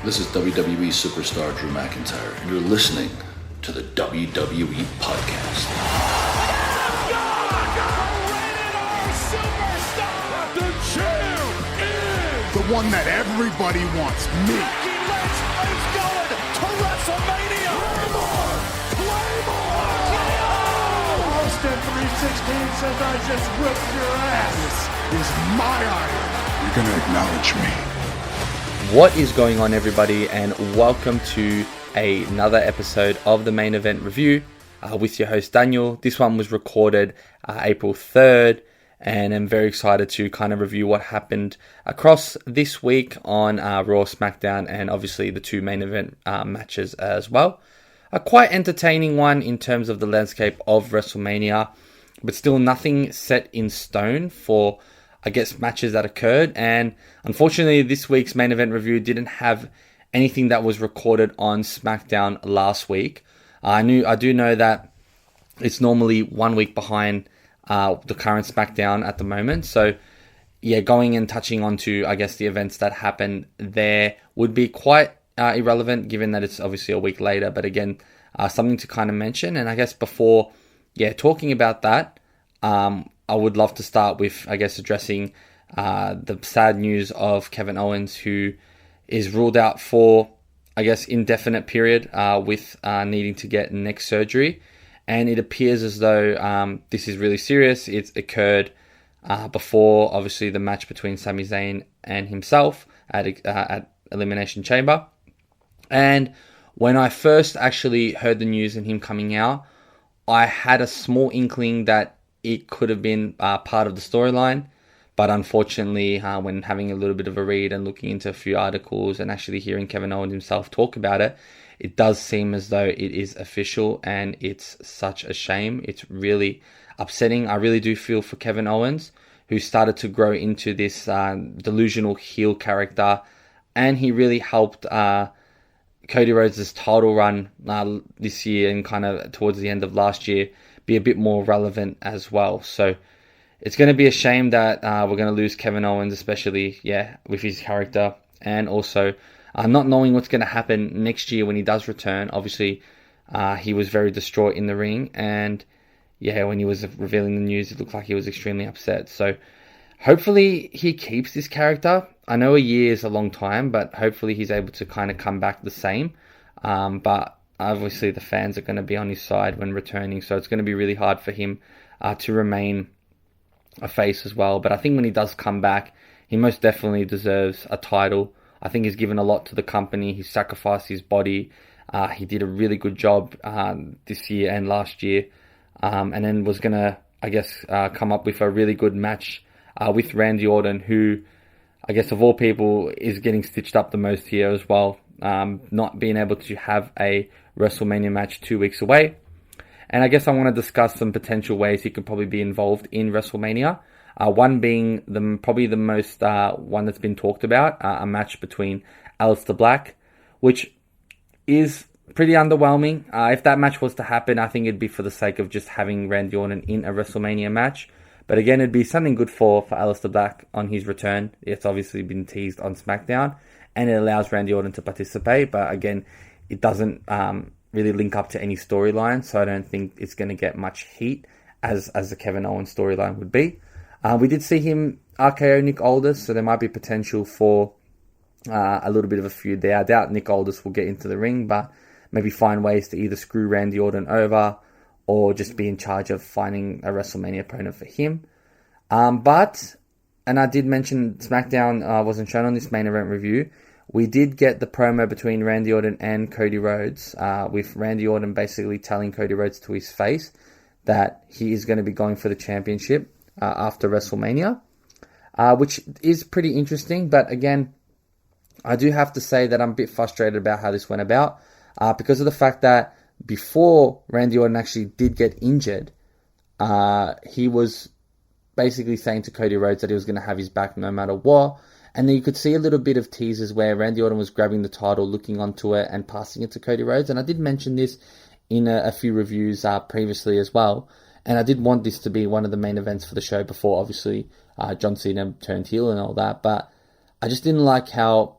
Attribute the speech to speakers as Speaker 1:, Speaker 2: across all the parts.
Speaker 1: This is WWE superstar Drew McIntyre, and you're listening to the WWE Podcast.
Speaker 2: The champ is
Speaker 3: the one that everybody wants, me.
Speaker 2: It's going to WrestleMania. Claymore!
Speaker 3: Austin 316 says I just whipped your ass. This is my iron. You're gonna acknowledge me.
Speaker 4: What is going on, everybody, and welcome to another episode of the Main Event Review with your host Daniel. This one was recorded April 3rd, and I'm very excited to kind of review what happened across this week on Raw, SmackDown, and obviously the two main event matches as well. A quite entertaining one in terms of the landscape of WrestleMania, but still nothing set in stone for, I guess, matches that occurred. And unfortunately, this week's main event review didn't have anything that was recorded on SmackDown last week. I do know that it's normally 1 week behind the current SmackDown at the moment. So yeah, going and touching onto, I guess, the events that happened there would be quite irrelevant, given that it's obviously a week later. But again, something to kind of mention. And I guess before, talking about that, I would love to start with, I guess, addressing the sad news of Kevin Owens, who is ruled out for, I guess, indefinite period with needing to get neck surgery. And it appears as though this is really serious. It's occurred before, obviously, the match between Sami Zayn and himself at Elimination Chamber. And when I first actually heard the news and him coming out, I had a small inkling that it could have been part of the storyline. But unfortunately, when having a little bit of a read and looking into a few articles and actually hearing Kevin Owens himself talk about it, it does seem as though it is official, and it's such a shame. It's really upsetting. I really do feel for Kevin Owens, who started to grow into this delusional heel character, and he really helped Cody Rhodes' title run this year and kind of towards the end of last year be a bit more relevant as well. So it's going to be a shame that we're going to lose Kevin Owens, especially, with his character, and also not knowing what's going to happen next year when he does return. Obviously, he was very distraught in the ring, and when he was revealing the news, it looked like he was extremely upset. So hopefully he keeps this character. I know a year is a long time, but hopefully he's able to kind of come back the same. But obviously the fans are going to be on his side when returning, so it's going to be really hard for him to remain a face as well. But I think when he does come back, he most definitely deserves a title. I think he's given a lot to the company. He sacrificed his body. He did a really good job this year and last year. And then was going to, I guess, come up with a really good match with Randy Orton, who, I guess, of all people, is getting stitched up the most here as well. Not being able to have a WrestleMania match 2 weeks away. And I guess I want to discuss some potential ways he could probably be involved in WrestleMania. One being probably the most one that's been talked about, a match between Aleister Black, which is pretty underwhelming. If that match was to happen, I think it'd be for the sake of just having Randy Orton in a WrestleMania match. But again, it'd be something good for Aleister Black on his return. It's obviously been teased on SmackDown, and it allows Randy Orton to participate. But again, it doesn't really link up to any storyline, so I don't think it's going to get much heat as the Kevin Owens storyline would be. We did see him RKO Nick Aldis, so there might be potential for a little bit of a feud there. I doubt Nick Aldis will get into the ring, but maybe find ways to either screw Randy Orton over or just be in charge of finding a WrestleMania opponent for him. And I did mention SmackDown wasn't shown on this main event review. We did get the promo between Randy Orton and Cody Rhodes, with Randy Orton basically telling Cody Rhodes to his face that he is going to be going for the championship after WrestleMania, which is pretty interesting. But again, I do have to say that I'm a bit frustrated about how this went about, because of the fact that before Randy Orton actually did get injured, he was basically saying to Cody Rhodes that he was going to have his back no matter what. And then you could see a little bit of teasers where Randy Orton was grabbing the title, looking onto it, and passing it to Cody Rhodes. And I did mention this in a few reviews previously as well. And I did want this to be one of the main events for the show before, obviously, John Cena turned heel and all that. But I just didn't like how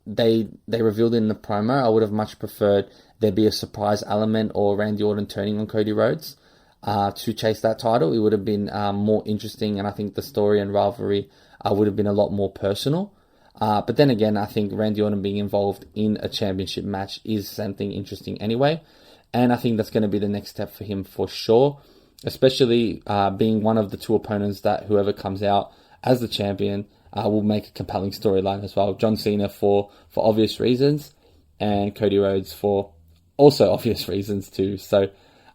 Speaker 4: they revealed in the promo, I would have much preferred there be a surprise element or Randy Orton turning on Cody Rhodes to chase that title. It would have been more interesting, and I think the story and rivalry would have been a lot more personal. But then again, I think Randy Orton being involved in a championship match is something interesting anyway. And I think that's going to be the next step for him for sure, especially being one of the two opponents that whoever comes out as the champion will make a compelling storyline as well. John Cena for obvious reasons, and Cody Rhodes for also obvious reasons too. So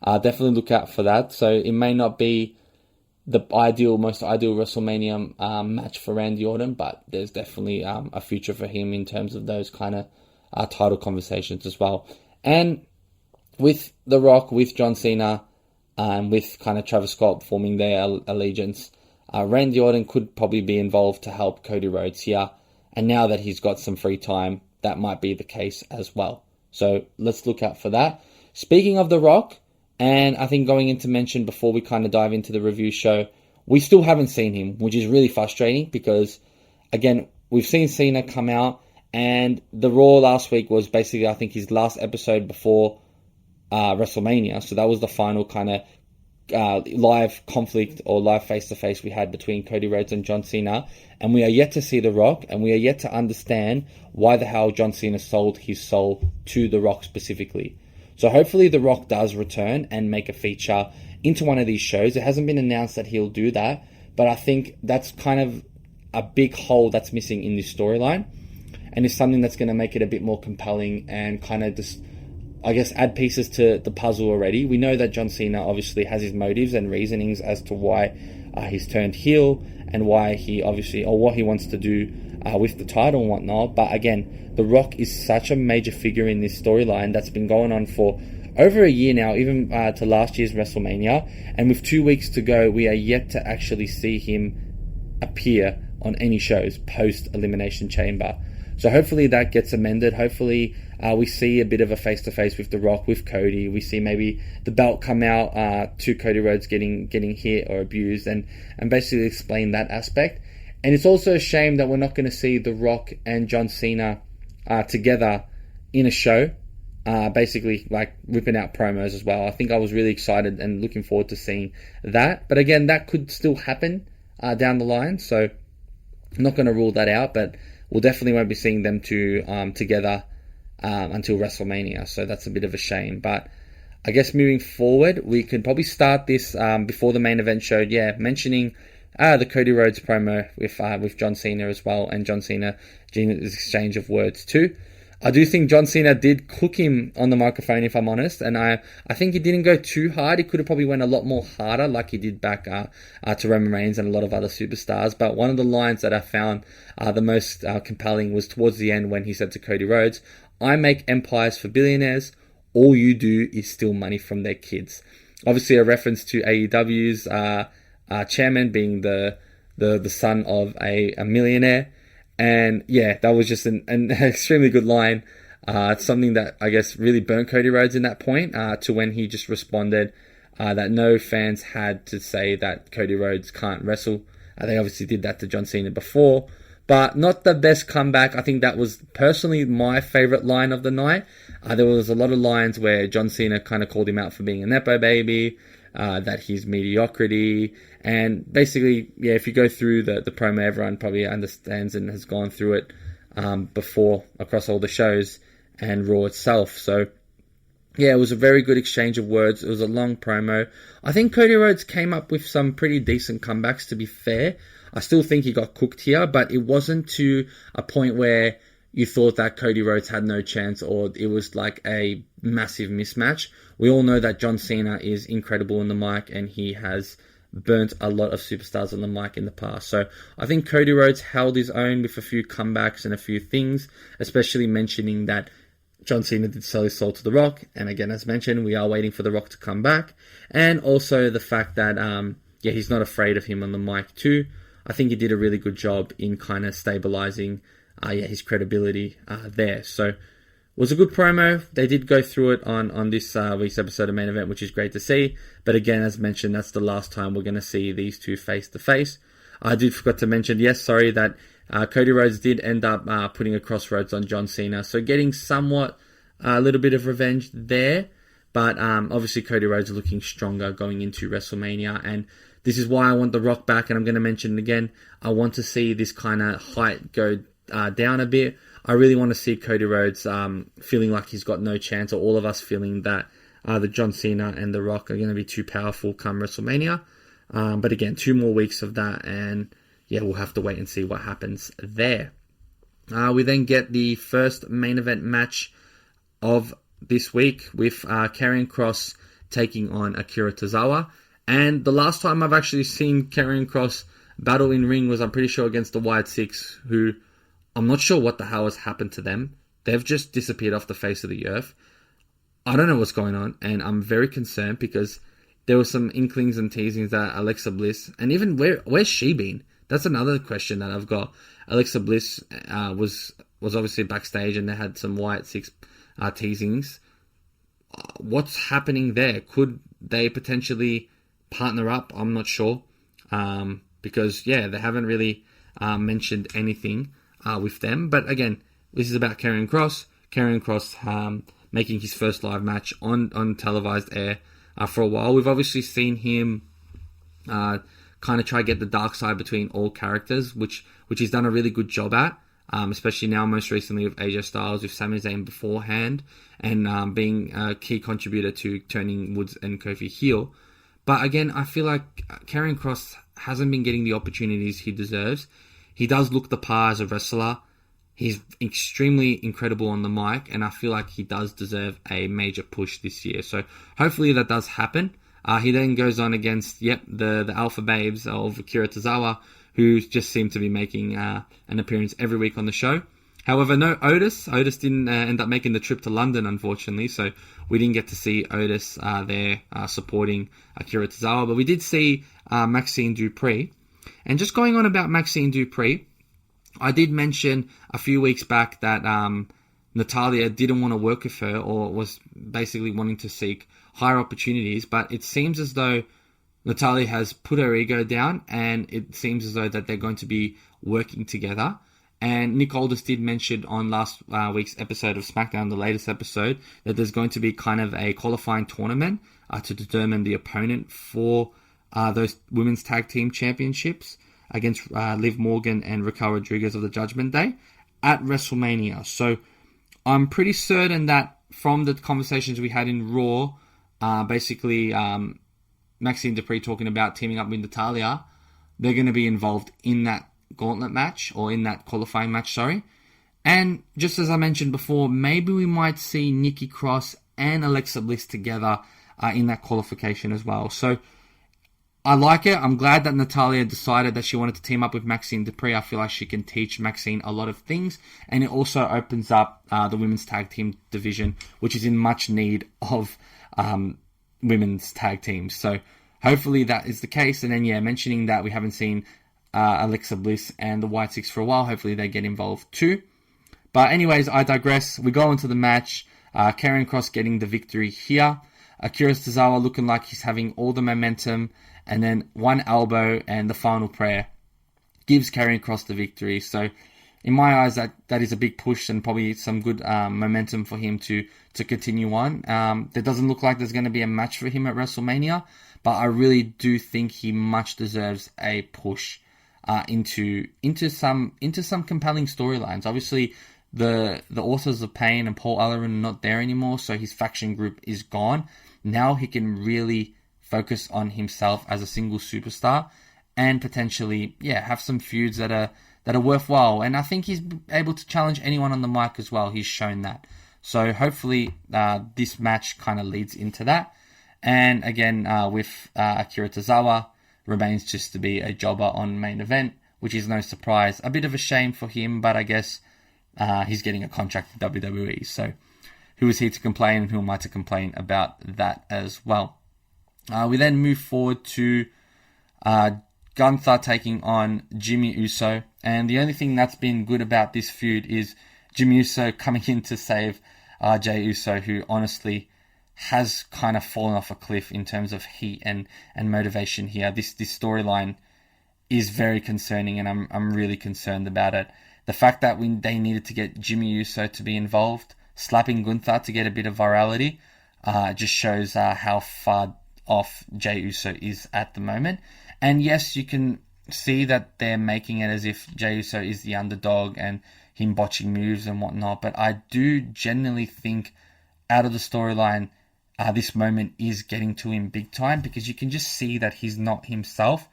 Speaker 4: definitely look out for that. So it may not be the most ideal WrestleMania match for Randy Orton, but there's definitely a future for him in terms of those kind of title conversations as well. And with The Rock, with John Cena, and with kind of Travis Scott forming their allegiance, Randy Orton could probably be involved to help Cody Rhodes here. And now that he's got some free time, that might be the case as well. So let's look out for that. Speaking of The Rock, and I think going into mention before we kind of dive into the review show, we still haven't seen him, which is really frustrating because, again, we've seen Cena come out, and the Raw last week was basically, I think, his last episode before WrestleMania. So that was the final kind of live conflict or live face-to-face we had between Cody Rhodes and John Cena, and we are yet to see The Rock, and we are yet to understand why the hell John Cena sold his soul to The Rock specifically. So hopefully The Rock does return and make a feature into one of these shows. It hasn't been announced that he'll do that, but I think that's kind of a big hole that's missing in this storyline, and it's something that's going to make it a bit more compelling and kind of just, I guess, add pieces to the puzzle already. We know that John Cena obviously has his motives and reasonings as to why he's turned heel and why he obviously, or what he wants to do with the title and whatnot. But again, The Rock is such a major figure in this storyline that's been going on for over a year now, even to last year's WrestleMania. And with 2 weeks to go, we are yet to actually see him appear on any shows post Elimination Chamber. So hopefully that gets amended. Hopefully we see a bit of a face-to-face with The Rock, with Cody. We see maybe the belt come out to Cody Rhodes getting hit or abused, and basically explain that aspect. And it's also a shame that we're not going to see The Rock and John Cena together in a show, basically like ripping out promos as well. I think I was really excited and looking forward to seeing that. But again, that could still happen down the line. So I'm not going to rule that out, but we'll definitely won't be seeing them two together until WrestleMania. So that's a bit of a shame. But I guess moving forward, we could probably start this before the main event show. Yeah, mentioning the Cody Rhodes promo with John Cena as well, and John Cena doing this exchange of words too. I do think John Cena did cook him on the microphone, if I'm honest, and I think he didn't go too hard. He could have probably went a lot more harder, like he did back to Roman Reigns and a lot of other superstars. But one of the lines that I found the most compelling was towards the end when he said to Cody Rhodes, "I make empires for billionaires. All you do is steal money from their kids." Obviously, a reference to AEW's chairman being the son of a millionaire. And yeah, that was just an extremely good line. It's something that I guess really burnt Cody Rhodes in that point to when he just responded that no fans had to say that Cody Rhodes can't wrestle. They obviously did that to John Cena before, but not the best comeback. I think that was personally my favorite line of the night. There was a lot of lines where John Cena kind of called him out for being a nepo baby, that he's mediocrity, and basically, yeah, if you go through the promo, everyone probably understands and has gone through it before across all the shows and Raw itself. So yeah, it was a very good exchange of words. It was a long promo. I think Cody Rhodes came up with some pretty decent comebacks, to be fair. I still think he got cooked here, but it wasn't to a point where you thought that Cody Rhodes had no chance or it was like a massive mismatch. We all know that John Cena is incredible in the mic and he has burnt a lot of superstars on the mic in the past. So I think Cody Rhodes held his own with a few comebacks and a few things, especially mentioning that John Cena did sell his soul to The Rock. And again, as mentioned, we are waiting for The Rock to come back. And also the fact that, he's not afraid of him on the mic too. I think he did a really good job in kind of stabilizing his credibility there. So it was a good promo. They did go through it on this week's episode of Main Event, which is great to see. But again, as mentioned, that's the last time we're going to see these two face to face. I did forgot to mention, that Cody Rhodes did end up putting a crossroads on John Cena, so getting somewhat a little bit of revenge there. But obviously Cody Rhodes is looking stronger going into WrestleMania, and this is why I want The Rock back, and I'm going to mention it again. I want to see this kind of height go down a bit. I really want to see Cody Rhodes feeling like he's got no chance, or all of us feeling that the John Cena and The Rock are going to be too powerful come WrestleMania. But again, 2 more weeks of that, and yeah, we'll have to wait and see what happens there. We then get the first main event match of this week with Karrion Kross taking on Akira Tozawa. And the last time I've actually seen Karrion Kross battle in ring was, I'm pretty sure, against the White Six, who I'm not sure what the hell has happened to them. They've just disappeared off the face of the earth. I don't know what's going on, and I'm very concerned because there were some inklings and teasings that Alexa Bliss, and even where's she been? That's another question that I've got. Alexa Bliss was obviously backstage, and they had some White Six teasings. What's happening there? Could they potentially partner up? I'm not sure. Because, yeah, they haven't really mentioned anything with them. But again, this is about Karrion Kross. Karrion Kross making his first live match on televised air for a while. We've obviously seen him kind of try to get the dark side between all characters, which he's done a really good job at. Especially now, most recently with AJ Styles, with Sami Zayn beforehand, and being a key contributor to turning Woods and Kofi heel. But again, I feel like Karrion Kross hasn't been getting the opportunities he deserves. He does look the part as a wrestler. He's extremely incredible on the mic, and I feel like he does deserve a major push this year. So hopefully that does happen. He then goes on against, the Alpha Babes of Akira Tozawa, who just seem to be making an appearance every week on the show. However, no Otis. Otis didn't end up making the trip to London, unfortunately, so we didn't get to see Otis there supporting Akira Tozawa, but we did see Maxine Dupree. And just going on about Maxine Dupree, I did mention a few weeks back that Natalya didn't want to work with her, or was basically wanting to seek higher opportunities, but it seems as though Natalya has put her ego down, and it seems as though that they're going to be working together. And Nick Aldis did mention on last week's episode of SmackDown, the latest episode, that there's going to be kind of a qualifying tournament to determine the opponent for those women's tag team championships against Liv Morgan and Raquel Rodriguez of the Judgment Day at WrestleMania. So I'm pretty certain that from the conversations we had in Raw, basically Maxine Dupree talking about teaming up with Natalya, they're going to be involved in that gauntlet match, or in that qualifying match, sorry. And just as I mentioned before, maybe we might see Nikki Cross and Alexa Bliss together in that qualification as well. So I like it. I'm glad that Natalya decided that she wanted to team up with Maxine Dupree. I feel like she can teach Maxine a lot of things, and it also opens up the women's tag team division, which is in much need of women's tag teams. So hopefully that is the case. And then, mentioning that we haven't seen Alexa Bliss and the White Six for a while. Hopefully they get involved too. But anyways, I digress. We go into the match. Karrion Kross getting the victory here. Akira Tozawa looking like he's having all the momentum. And then one elbow and the final prayer gives Karrion Kross the victory. So in my eyes, that is a big push and probably some good momentum for him to continue on. There doesn't look like there's going to be a match for him at WrestleMania, but I really do think he much deserves a push into some compelling storylines. Obviously, the Authors of Pain and Paul Ellering are not there anymore, so his faction group is gone. Now he can really focus on himself as a single superstar and potentially, have some feuds that are worthwhile. And I think he's able to challenge anyone on the mic as well. He's shown that. So hopefully this match kind of leads into that. And again, with Akira Tozawa, remains just to be a jobber on Main Event, which is no surprise. A bit of a shame for him, but I guess he's getting a contract with WWE. So who is he to complain, and who am I to complain about that as well? We then move forward to Gunther taking on Jimmy Uso. And the only thing that's been good about this feud is Jimmy Uso coming in to save Jey Uso, who honestly has kind of fallen off a cliff in terms of heat and motivation here. This storyline is very concerning, and I'm really concerned about it. The fact that they needed to get Jimmy Uso to be involved, slapping Gunther to get a bit of virality, just shows how far off Jey Uso is at the moment. And yes, you can see that they're making it as if Jey Uso is the underdog and him botching moves and whatnot, but I do genuinely think out of the storyline, this moment is getting to him big time, because you can just see that he's not himself.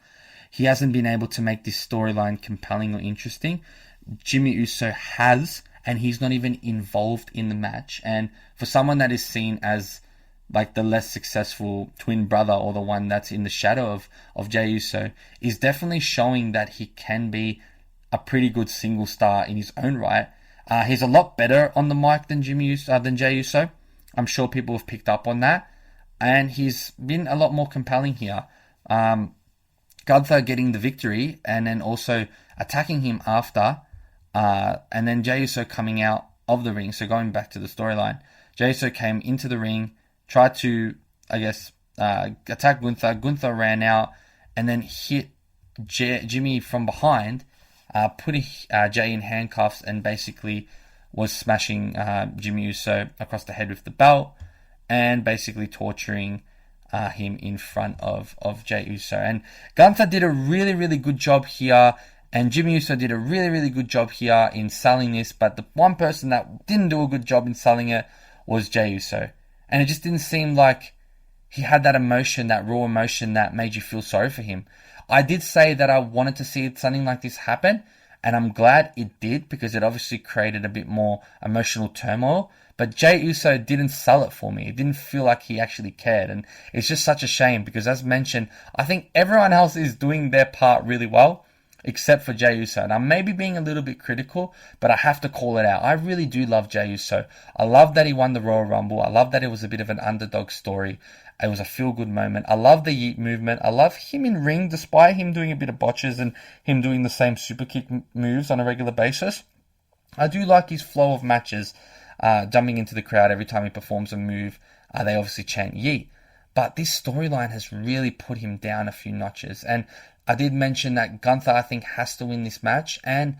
Speaker 4: He hasn't been able to make this storyline compelling or interesting. Jimmy Uso has, and he's not even involved in the match. And for someone that is seen as like the less successful twin brother, or the one that's in the shadow of Jey Uso, is definitely showing that he can be a pretty good single star in his own right. He's a lot better on the mic than Jey Uso. I'm sure people have picked up on that, and he's been a lot more compelling here. Gunther getting the victory, and then also attacking him after, and then Jey Uso coming out of the ring. So going back to the storyline, Jey Uso came into the ring, tried to, attack Gunther. Gunther ran out and then hit Jimmy from behind, putting Jey in handcuffs, and basically was smashing Jimmy Uso across the head with the belt, and basically torturing him in front of Jey Uso. And Gunther did a really, really good job here, and Jimmy Uso did a really, really good job here in selling this, but the one person that didn't do a good job in selling it was Jey Uso. And it just didn't seem like he had that emotion, that raw emotion that made you feel sorry for him. I did say that I wanted to see something like this happen, and I'm glad it did, because it obviously created a bit more emotional turmoil. But Jey Uso didn't sell it for me. It didn't feel like he actually cared. And it's just such a shame, because as mentioned, I think everyone else is doing their part really well, except for Jey Uso. And I may be being a little bit critical, but I have to call it out. I really do love Jey Uso. I love that he won the Royal Rumble. I love that it was a bit of an underdog story. It was a feel-good moment. I love the Yeet movement. I love him in ring, despite him doing a bit of botches and him doing the same super kick moves on a regular basis. I do like his flow of matches, jumping into the crowd every time he performs a move. They obviously chant Yeet. But this storyline has really put him down a few notches. And I did mention that Gunther, I think, has to win this match. And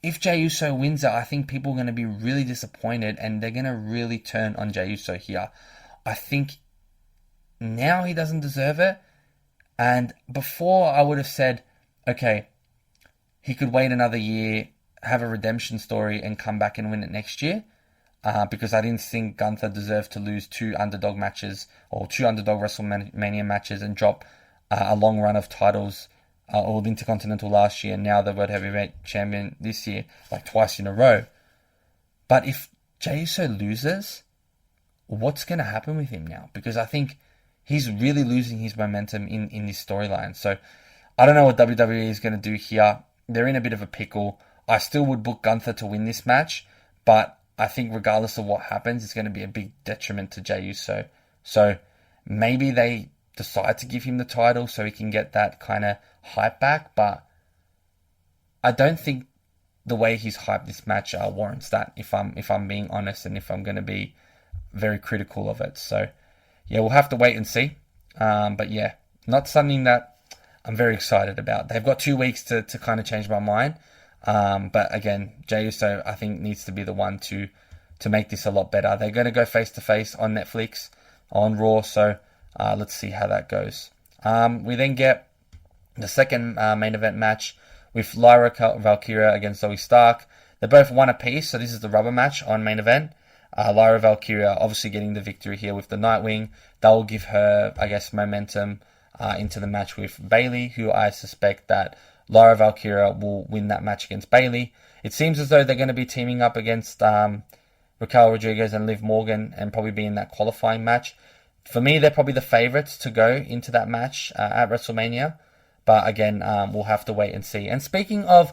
Speaker 4: if Jey Uso wins it, I think people are going to be really disappointed, and they're going to really turn on Jey Uso here. I think now he doesn't deserve it. And before, I would have said, okay, he could wait another year, have a redemption story, and come back and win it next year. Because I didn't think Gunther deserved to lose two underdog matches, or two underdog WrestleMania matches, and drop a long run of titles, or the Intercontinental last year, and now the World Heavyweight Champion this year, like twice in a row. But if Jey Uso loses, what's going to happen with him now? Because I think he's really losing his momentum in this storyline. So I don't know what WWE is going to do here. They're in a bit of a pickle. I still would book Gunther to win this match, but I think regardless of what happens, it's going to be a big detriment to Jey Uso. So maybe they decide to give him the title so he can get that kind of hype back, but I don't think the way he's hyped this match warrants that, if I'm being honest, and if I'm going to be very critical of it. So yeah, we'll have to wait and see. But yeah, not something that I'm very excited about. They've got 2 weeks to kind of change my mind. But again, Jey Uso, I think, needs to be the one to make this a lot better. They're going to go face-to-face on Netflix, on Raw, so let's see how that goes. We then get the second main event match with Lyra Valkyria against Zoe Stark. They both won a piece, so this is the rubber match on main event. Lyra Valkyria obviously getting the victory here with the Nightwing. That will give her, I guess, momentum into the match with Bayley, who I suspect that Lyra Valkyria will win that match against Bayley. It seems as though they're going to be teaming up against Raquel Rodriguez and Liv Morgan, and probably be in that qualifying match. For me, they're probably the favorites to go into that match at WrestleMania. But again, we'll have to wait and see. And speaking of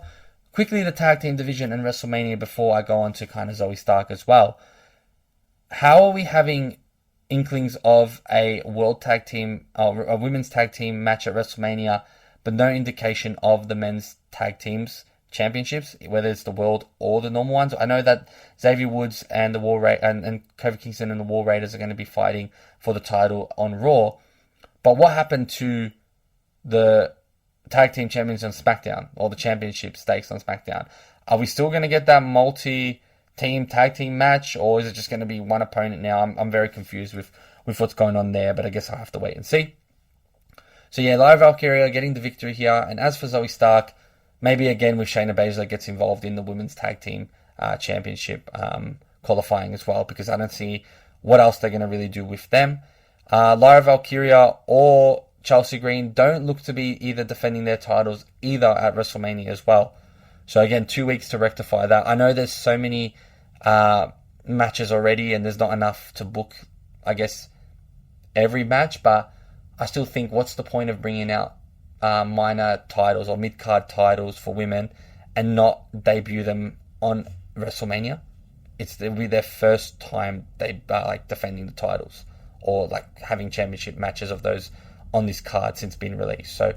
Speaker 4: quickly the tag team division and WrestleMania, before I go on to kind of Zoe Stark as well, how are we having inklings of a world tag team, or a women's tag team match at WrestleMania, but no indication of the men's tag teams championships, whether it's the world or the normal ones? I know that Xavier Woods and the and Kofi Kingston and the War Raiders are going to be fighting for the title on Raw. But what happened to the tag team champions on SmackDown, or the championship stakes on SmackDown. Are we still going to get that multi-team tag team match, or is it just going to be one opponent now? I'm very confused with what's going on there, but I guess I'll have to wait and see. So yeah, Lyra Valkyria getting the victory here. And as for Zoe Stark, maybe again with Shayna Baszler gets involved in the women's tag team championship qualifying as well, because I don't see what else they're going to really do with them. Lyra Valkyria or Chelsea Green don't look to be either defending their titles either at WrestleMania as well. So again, 2 weeks to rectify that. I know there's so many matches already and there's not enough to book, I guess, every match, but I still think, what's the point of bringing out minor titles or mid-card titles for women and not debut them on WrestleMania? It'll be their first time they like defending the titles or like having championship matches of those on this card since being released. So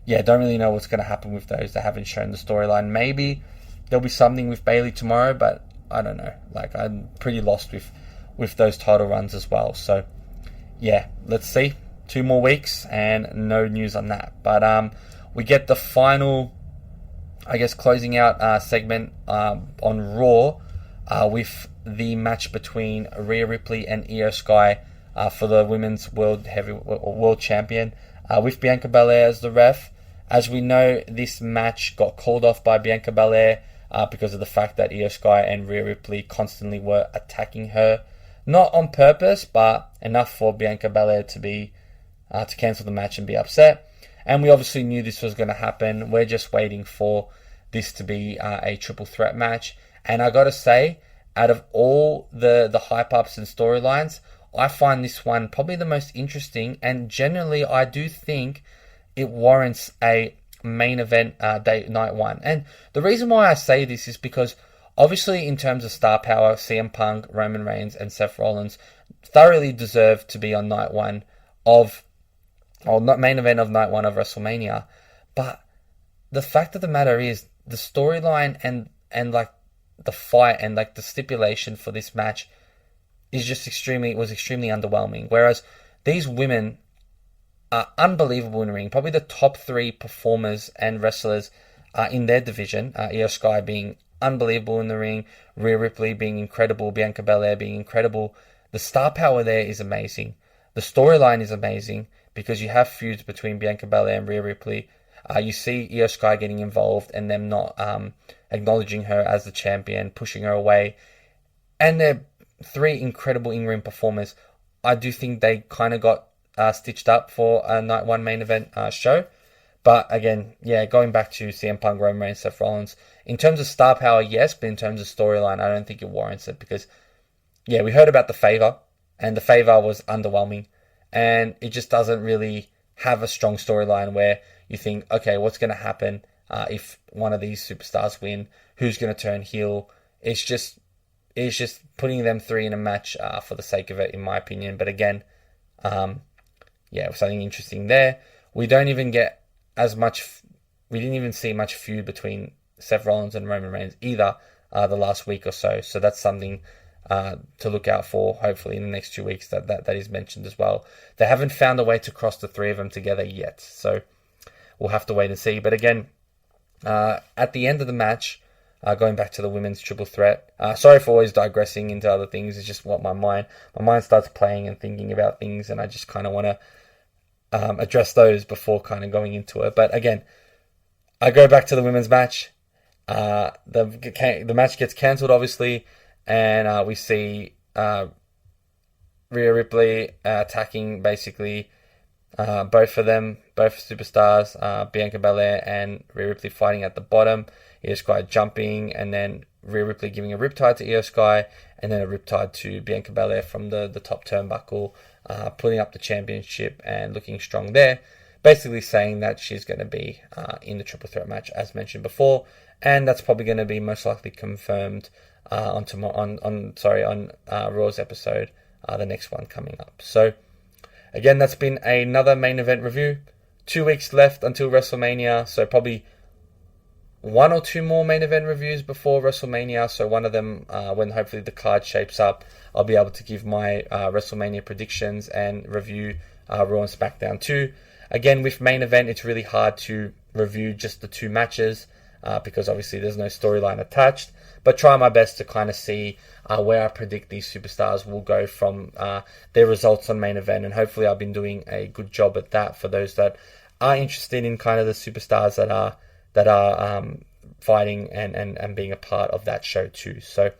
Speaker 4: yeah, don't really know what's going to happen with those. They haven't shown the storyline. Maybe there'll be something with Bayley tomorrow, but I don't know. Like, I'm pretty lost with those title runs as well. So yeah, let's see. 2 more weeks and no news on that. But we get the final, I guess, closing out segment on Raw with the match between Rhea Ripley and Io Sky for the women's world champion, with Bianca Belair as the ref. As we know, this match got called off by Bianca Belair because of the fact that Io Sky and Rhea Ripley constantly were attacking her. Not on purpose, but enough for Bianca Belair to cancel the match and be upset. And we obviously knew this was going to happen. We're just waiting for this to be a triple threat match. And I gotta say, out of all the hype ups and storylines, I find this one probably the most interesting. And generally, I do think it warrants a main event night one. And the reason why I say this is because obviously in terms of star power, CM Punk, Roman Reigns and Seth Rollins thoroughly deserve to be on night one main event of night one of WrestleMania. But the fact of the matter is, the storyline and like the fight and like the stipulation for this match was extremely underwhelming. Whereas these women are unbelievable in the ring, probably the top 3 performers and wrestlers in their division. Io Sky being unbelievable in the ring, Rhea Ripley being incredible, Bianca Belair being incredible. The star power there is amazing. The storyline is amazing because you have feuds between Bianca Belair and Rhea Ripley. You see Io Sky getting involved and them not acknowledging her as the champion, pushing her away. And they're 3 incredible in-ring performers. I do think they kind of got stitched up for a night one main event show. But again, yeah, going back to CM Punk, Roman Reigns, Seth Rollins, in terms of star power, yes, but in terms of storyline, I don't think it warrants it because, yeah, we heard about The Favor, and The Favor was underwhelming, and it just doesn't really have a strong storyline where you think, okay, what's going to happen if one of these superstars win? Who's going to turn heel? It's just putting them 3 in a match for the sake of it, in my opinion. But again, yeah, something interesting there. We don't even get we didn't even see much feud between Seth Rollins and Roman Reigns either the last week or so. So that's something to look out for, hopefully in the next 2 weeks that is mentioned as well. They haven't found a way to cross the 3 of them together yet, so we'll have to wait and see. But again, at the end of the match, going back to the women's triple threat, sorry for always digressing into other things. It's just what my mind starts playing and thinking about things, and I just kind of want to address those before kind of going into it. But again, I go back to the women's match. The match gets cancelled, obviously, and we see Rhea Ripley attacking basically both of them, both superstars, Bianca Belair and Rhea Ripley fighting at the bottom. Io Sky jumping, and then Rhea Ripley giving a riptide to Io Sky, and then a riptide to Bianca Belair from the top turnbuckle, putting up the championship and looking strong there. Basically saying that she's going to be in the triple threat match, as mentioned before, and that's probably going to be most likely confirmed on Raw's episode, the next one coming up. So again, that's been another main event review. 2 weeks left until WrestleMania, so probably 1 or 2 more main event reviews before WrestleMania. So one of them, when hopefully the card shapes up, I'll be able to give my WrestleMania predictions and review Raw and SmackDown too. Again, with main event, it's really hard to review just the 2 matches because obviously there's no storyline attached, but try my best to kind of see where I predict these superstars will go from their results on Main Event, and hopefully I've been doing a good job at that for those that are interested in kind of the superstars that are fighting and being a part of that show too. So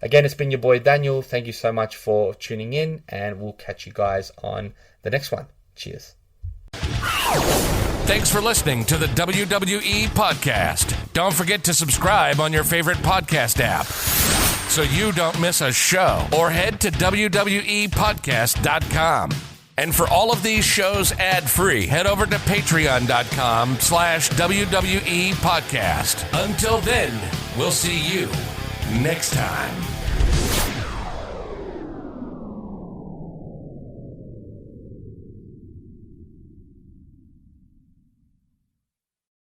Speaker 4: again, it's been your boy Daniel. Thank you so much for tuning in, and we'll catch you guys on the next one. Cheers.
Speaker 5: Thanks for listening to the WWE Podcast. Don't forget to subscribe on your favorite podcast app so you don't miss a show, or head to WWEpodcast.com. And for all of these shows ad-free, head over to patreon.com/WWE Podcast. Until then, we'll see you next time.